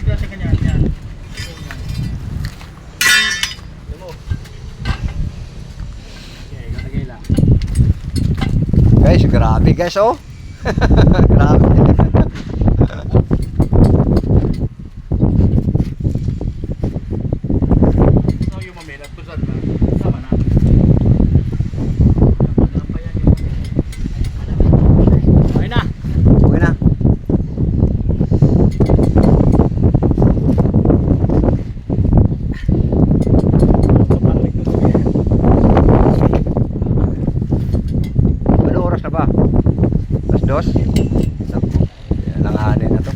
klase kanya yan. Guys, grabe guys oh. Grabe. So yung mamilat ko saan na sama na. Okay na. Okay na. Ano oras na ba? Alas 2? Langanin na to.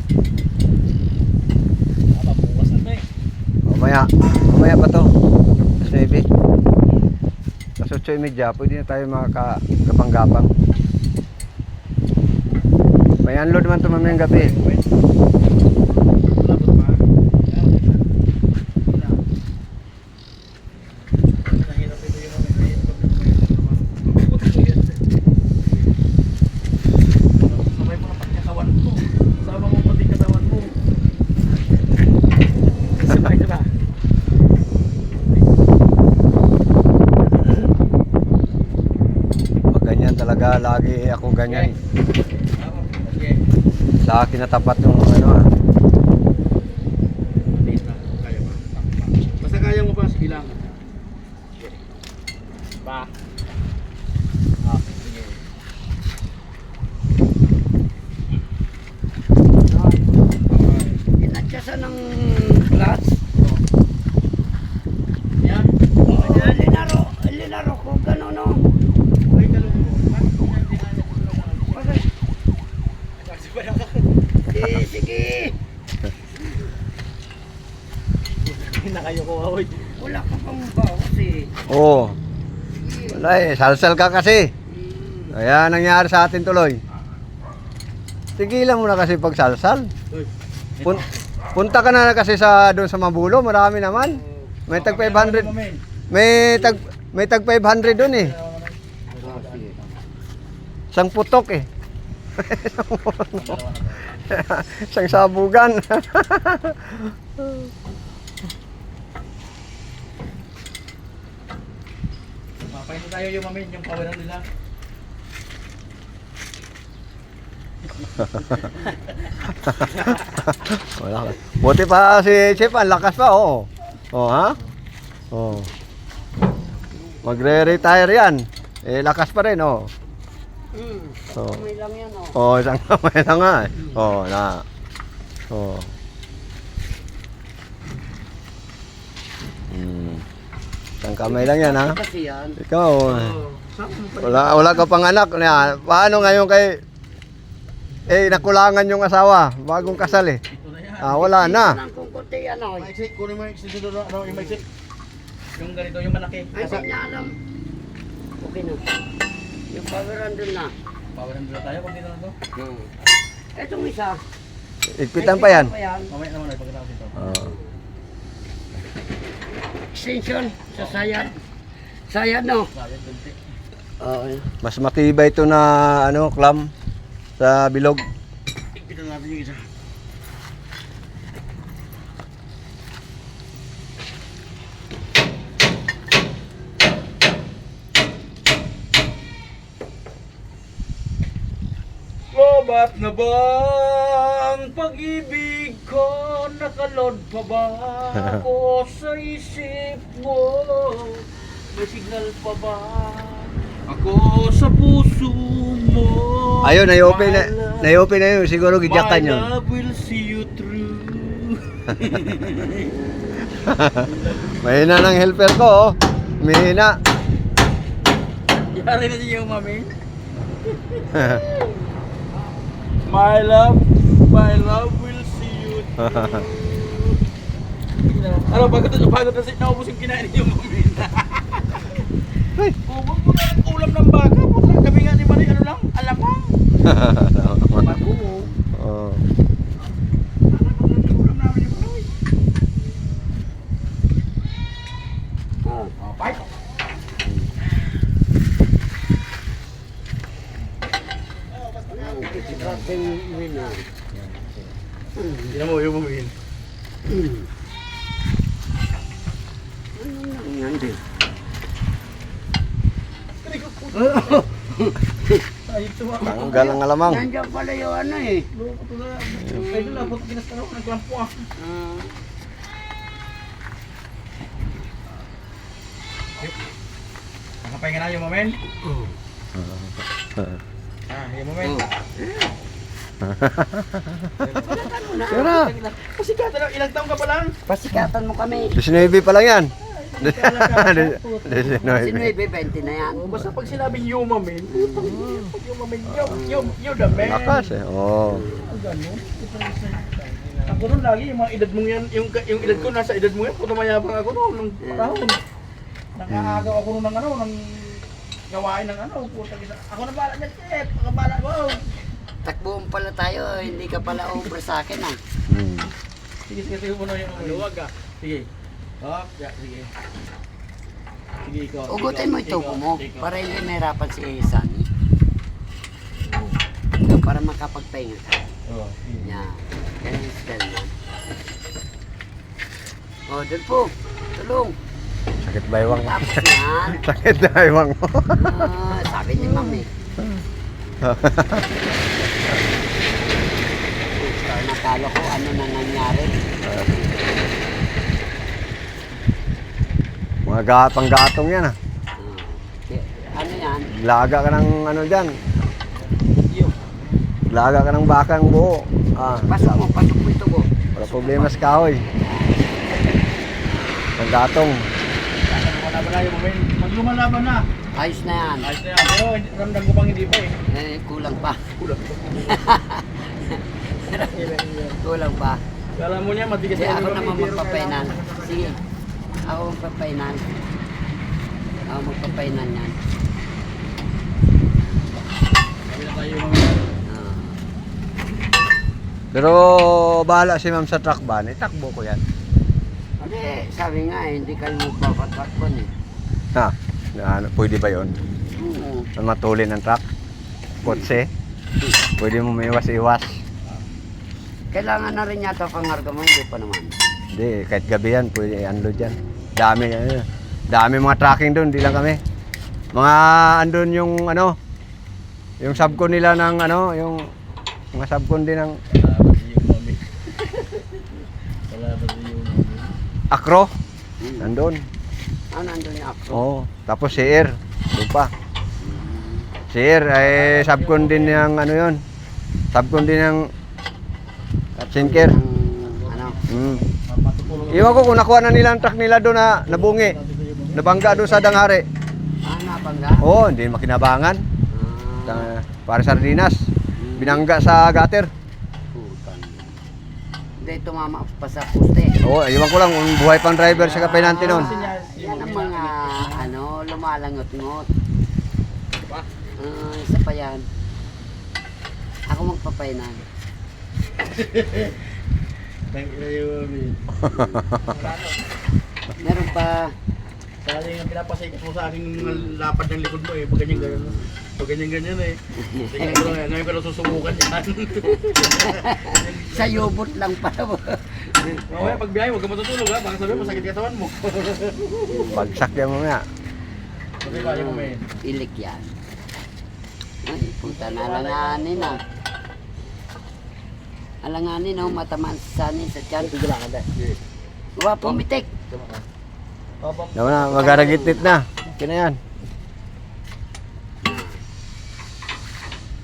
Bukas na to eh. Mamaya pa to. Alas 9. Alas 8:30, pwede na tayo makakapang-gapang. May unload man to mamayang gabi. Ganyan talaga, lagi ako ganyan. Sa akin natapat yung ano ah. Basta kaya mo pa, sige lang. Pa. Sige. Inadyasan ng clutch. Yan. Linaro ko, gano'n no. Sige. Na kayo ko ahoy. Wala ka pang bawas eh. Oo. Wala eh, salsal ka kasi. Kaya nangyari sa atin tuloy. Tigilan mo na kasi pag salsal. Punta ka na kasi sa doon sa Mabulo, marami naman. May tag 500. May tag 500 doon eh. Isang putok eh. Isang sabugan. Mapain tayo yung mamin, yung kawalan nila. Wala ka. Buti pa si Chef, ang lakas pa, oo. Oh, ha? Oh. Magre-retire yan. Eh, lakas pa rin, oh. So, May lang yan oh. oh, isang kamay na nga eh. Oh, na. Oh. Isang kamay lang yan, ha? Kasi yan. Ikaw, wala ka pang anak. Paano ngayon kay nakulangan yung asawa, bagong kasal eh. Wala na. Nang kukunti yan oh. Maiksik, kunin mo yung extended ano, yung maiksik. Yung ganito, yung malaki. Ay, hindi niya alam. Okay na. Yung power andun na. Power and tayo kung dito na to. Etong isa. Igpitan pa yan. Mamaya naman ay pagkatapos ito. Extension sa sayad. Sayad no. Sayang, ganti. Oo. Mas matibay ito na ano, clam sa bilog. Tigpitan natin yung isa. Lobat na ba ang pag-ibig ko? Nakalod pa ba ako sa isip mo? May signal pa ba ako sa puso mo? Ayun, na-open na yun. Siguro gidyakan yun. My love will see you through. Mahina ng helper ko, oh. Mahina. Yari na niyo yung mami. My love will see you through. Ano, pagod na si naubos yung kinain niyo mami. Huwag mo na ulam ng baka. Kami nga ni Mari, ano lang, alamang. Bago. Oh. Ulam namin yung Mari. Bye. Ating winner. Hindi na mo yung mami. Yan din. Ay, ito nga. Tanggal ang alamang. Nandiyan pala yung ano eh. Loko to na. Ay, doon lang. Buto kinastaraw. Nagklampo ah. Nakapahinga na yung moment. Yung moment. Tira. Pasikatan lang. Ilang taong ka pa lang? Pasikatan mo kami. 19 pa lang yan. Si 19. 20 na yan. Basta pag sinabing Yuma men, pag Yuma men, you the man. Lakas eh. Oo. Ganun. Ako nun lagi, yung mga edad mong yan, yung edad ko nasa edad mo yan, kung mayabang ako noon, nung panahon. Nakaagaw ako nun ng ano, ng gawain ng ano, puta kita. Ako na bala niya, chef, ako bala mo. Takbuhan pala tayo, hindi ka pala over sa akin ah. Sige, sige mo na yung luwag ah. Sige. Hop, sige. Sige, ikaw. Ugutin mo ito mo, para hindi mahirapan si Sunny. So, para makapagpahinga ka. Oo, sige. Yan. Ganyan yung style mo. O, doon po. Tulong. Sakit baywang. Tapos yan. Sakit baywang mo. Sabi ni Mami. Nakala ko ano na nangyari. Mga gatong-gatong yan ah. Ano yan? Laga ka ng ano dyan. Laga ka ng bakang buo. Pasok mo ito ko. Wala problema sa kahoy. Paggatong. Lumalaban na yung moment. Pag lumalaban na. Ayos na yan. Ayos na yan. Pero ramdam ko bang hindi pa eh. Kulang pa. Kulang pa. Kulang pa. Kala mo niya, matigas Kasi na ako yung naman pero magpapainan. kailangan- Sige. Ako magpapainan. Ako magpapainan yan. Sabi na tayo yung moment. Ah. Pero bahala si ma'am sa truck ban. Itakbo ko yan. Kasi sabi nga eh, hindi kayo magpapatakon eh. Ha? Ano, pwede ba yun? Oo. Matulin ng truck? Kotse? Pwede mo may iwas-iwas. Kailangan na rin yata pangarga mo, hindi pa naman. Hindi, kahit gabi yan, pwede i-unload yan. Dami, dami mga tracking doon, di lang kami. Mga andun yung ano, yung subcon nila ng ano, yung mga subcon din ng Salamat sa iyo, mami. Salamat sa iyo, mami. Acro, nandun. Nandun yung ako. Oo, tapos si Air, doon pa. Si Air, ay subcon din ng ano yun. Subcon din ng Sinker. Ano? Matutulong Iwan ko kung nakuha na nila ang truck nila doon na nabungi. Nabangga doon sa Danghari. Napangga? Oo, hindi makinabangan. Para sardinas. Binangga sa gutter. Putang. Hindi, tumama pa sa poste. Oo, iwan ko lang kung buhay pang driver sa kapinante noon. Yan ang mga, ano, lumalangot-ngot. Isa pa yan. Ako magpapainan. Thank you, mami. Meron pa. Kaya yung pinapasikip mo sa akin yung lapad ng likod mo eh. Pag ganyan-ganyan. Pag ganyan-ganyan eh. Ngayon ko lang susubukan yan. Sa yobot lang pala. Mamaya pag biyahe, huwag ka matutulog ha. Baka sabihin mo, sakit katawan mo. Bagsak yan mamaya. Sabi ba, yung moment. Ilik yan. Ay, puta na alanganin ah. Alanganin oh, matamaan sa sanin sa tiyan. Tigil lang, anda. Huwag pumitik. Naman na, magaragitit na. Okay na yan.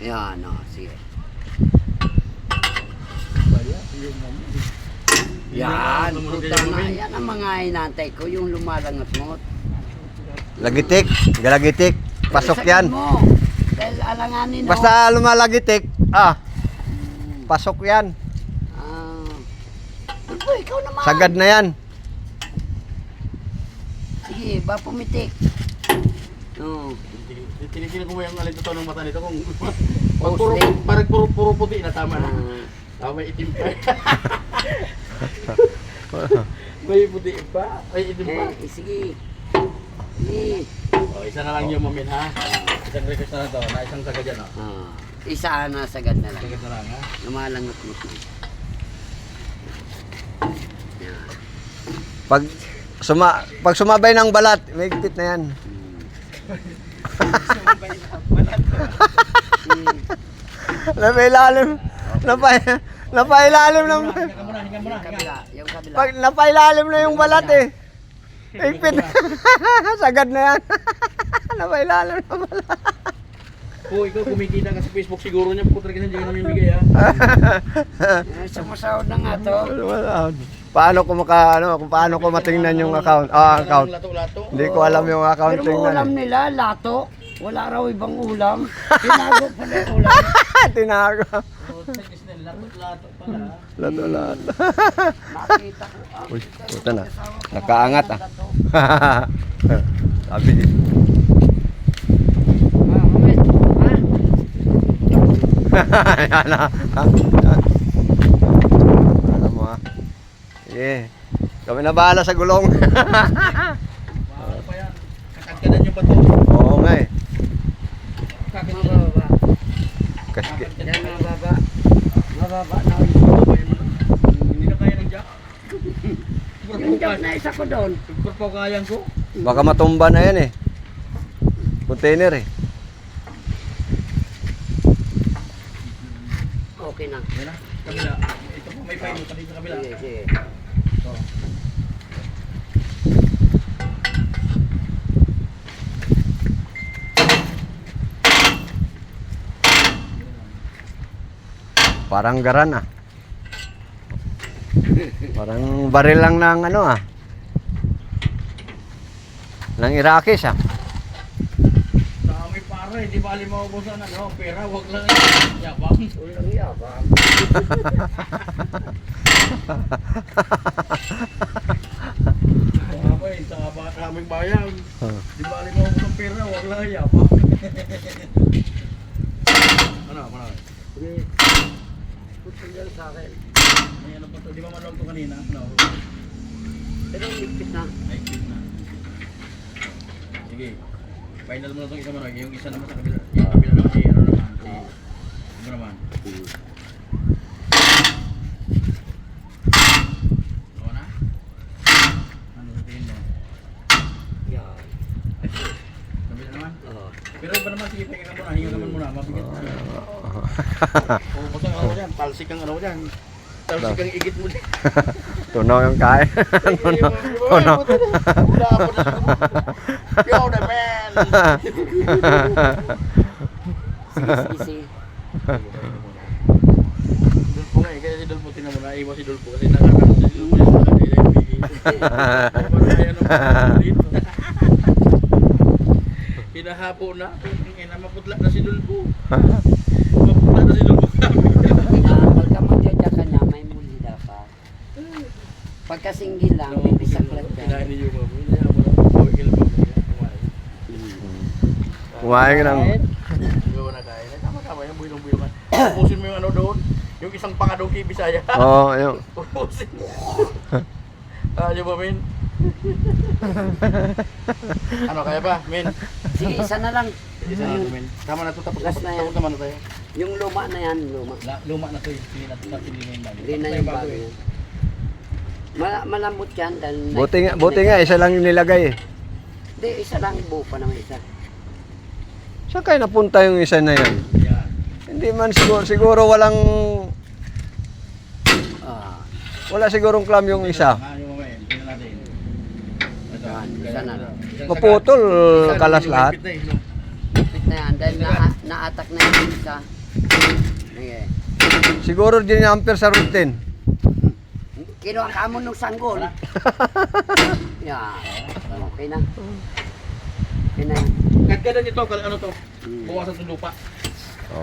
Yan o, sige. Yan, puta na. Yan ang mga inantay ko, yung lumalangot-ngot. Lagitik, galagitik. Pasok Sagad yan. mo. Dahil alanganin oh. Basta lumalagitik, pasok yan. Ito, ikaw naman. Sagad na yan. Sige, ba pumitik. Oo. Tinitingnan ko mo yung alin to ng mata nito kung Oh, puro, slim. parang puro puti na tama na. Ah. Tama may itim pa. May puti pa, may itim pa. Sige. Sige. Oh, isa na lang yung mamin ha. Isang request na lang to, na isang sagad yan ha. Isa na sagad na lang. Sagad na lang ha. Lumalangot mo. Pag sumabay ng balat, may higpit na yan. Napailalim. Napailalim ng... Hinga muna, hinga muna. Yung kabila, yung kabila. Pag napailalim na yung balat eh. Higpit. Sagad na yan. Napailalim ng balat. Po, ikaw kumikita ka sa Facebook siguro niya. Putra kasi hindi ka namin bigay ha. Sumasahod na nga to. Paano ko matingnan yung account? Account. Lato-lato. Hindi ko alam yung account Pero tingnan. ulam nila, lato. Wala raw ibang ulam. Tinago pala yung ulam. Tinago. Lato-lato pala. Lato. Nakita ko. Uy, puta na. Nakaangat ah. Sabi ni. Mamit. Yan ah. Alam mo ah. Sige. Kami na bahala sa gulong. Wow pa yan. Kakagkadan yung bato. Oo nga eh. Mababa. Kasi, Yan, mababa. Mababa na. Hindi na kaya ng jack. Yung job na isa ko doon. Pagpapakayan kayan ko. baka matumba na yan eh. Container eh. Okay na. Yan na. Kabila. Ito po may pain. Dito sa kabila. Sige, sige. Ito. Parang garan ah. Parang baril lang ng ano ah. Ng Irakis ah. Dami pare. Di ba maubusan ano? Pera. Huwag lang yan. Yabang. Ulang yabang. Mga eh. Sa aming bayan. Oh. Di ba maubusan pera. Huwag lang yan. Yabang. Ano? Sige. Putol yan sa akin. May ano pa to? Di ba malawag to kanina? No. Pero ligpit na. Ay, cute na. Sige. Final mo na itong isa mo. Yung isa naman sa kabila. Yung kabila naman si ano naman. Si ano naman. Ano na? Ano sa tingin mo? Yan. Kabila naman? Oo. Pero ba naman sige, pahinga ka muna. Hinga ka muna. Mabigat. Oo, basta ano dyan. Talsik ang ano dyan. Talsik ang igit mo dyan. Tunaw yung kain. Tunaw. Wala pa na. Yo, the man! Sige. Dulpo nga eh, kaya si Dulpo tingnan mo, naiwan si Dulpo kasi nakakano si Dulpo yung mga dito. Hinahapo na, maputla na si Dulpo. Maputla na si Dulpo. Pagka magdadya ka niya, may muli dapat. Pagka single lang, may bisaklat ka. Kinahin niyo ba? Hindi ako lang. Pawikil pa. Kumain. Kumain ka ng... Hindi ko na kain. Tama-tama yung builong-builong ka. Upusin mo yung ano doon. Yung isang pangadong kay Bisaya. Oo, yun. Upusin. Ano ba, Min? Ano, kaya ba, Min? Sige, isa na lang. Isa na ito, Min. Tama na ito, tapos Last na yan. tapos naman na tayo. Yung luma na yan, luma. Luma na ito eh. Sige natin yung bago. Hindi na yung bago yan. Malambot yan dahil... Buti nga, isa lang yung nilagay eh. Hindi, isa lang buo pa naman isa. Saan kayo napunta yung isa na yan? Yan. Hindi man siguro walang... Ah, Wala sigurong clam yung isa. Yung mamaya, tingnan natin. Ito. Yan, isa na lang. Isang Maputol, sagad. kalas Isang lahat. lipit na eh, no? Fit na yan dahil na-attack na yung isa. Okay. Siguro din yung ampere sa routine. Kinuha ka mo nung sanggol. Yan. Okay na. Okay na yan. Kagkadan ito, ano to? Buwasan sa lupa.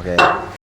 Okay.